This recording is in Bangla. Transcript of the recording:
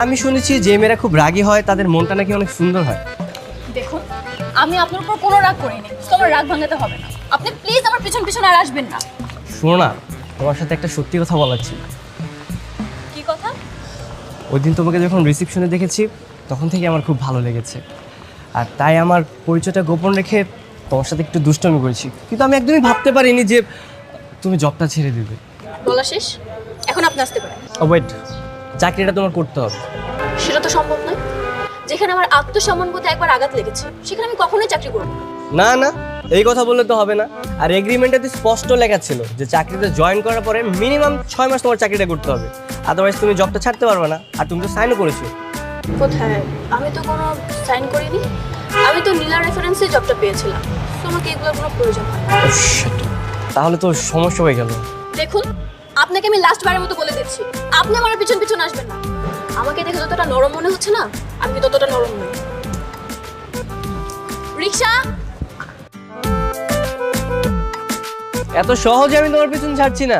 আমি শুনেছি যে মেয়েরা খুব রাগী হয় তাদের মনটা নাকি অনেক সুন্দর হয়। দেখুন, আমি আপনার উপর কোনো রাগ করিনি, তো আমার রাগ ভাঙাতে হবে না। আপনি প্লিজ আমার পিছন পিছন আর আসবেন না। শোনো না, তোমার সাথে একটা সত্যি কথা বলার ছিল। কি কথা? ওই দিন তোমাকে যখন রিসেপশনে দেখেছি তখন থেকে আমার খুব ভালো লেগেছে, আর তাই আমার পরিচয়টা গোপন রেখে তোমার সাথে একটু দুষ্টমি করেছি। কিন্তু আমি একদমই ভাবতে পারিনি যে তুমি জবটা ছেড়ে দিবে। বলা শেষ, এখন আপনি আসতে পারেন। ওয়েট, চাকরিটা তোমার করতে হবে। সেটা তো সম্ভব নয়। যেখানে আমার আত্মসম্মান বোধে একবার আঘাত লেগেছে, সেখানে আমি কখনোই চাকরি করব না। না না, এই কথা বললে তো হবে না। আর এগ্রিমেন্টে স্পষ্ট লেখা ছিল যে চাকরিতে জয়েন করার পরে মিনিমাম 6 মাস তোমার চাকরিটা করতে হবে, আদারওয়াইজ তুমি জবটা ছাড়তে পারবে না। আর তুমি তো সাইনও করেছো। কোথায়? আমি তো কোনো সাইন করিনি। আমি তো নীলা রেফারেন্সে জবটা পেয়েছিলাম, তো আমাকে এগুলোর কোনো প্রয়োজন হয় না। তাহলে তো সমস্যা হয়ে গেল। দেখুন, আপনাকে আমি লাস্ট বারের মতো বলে দিচ্ছি, আপনি আমার পিছন পিছন আসবেন না। আমাকে দেখে যতটা নরম মনে হচ্ছে না, আমি কি ততটা নরম নই। রিকশা! এত সহজে আমি তোমার পিছন ছাড়ছি না।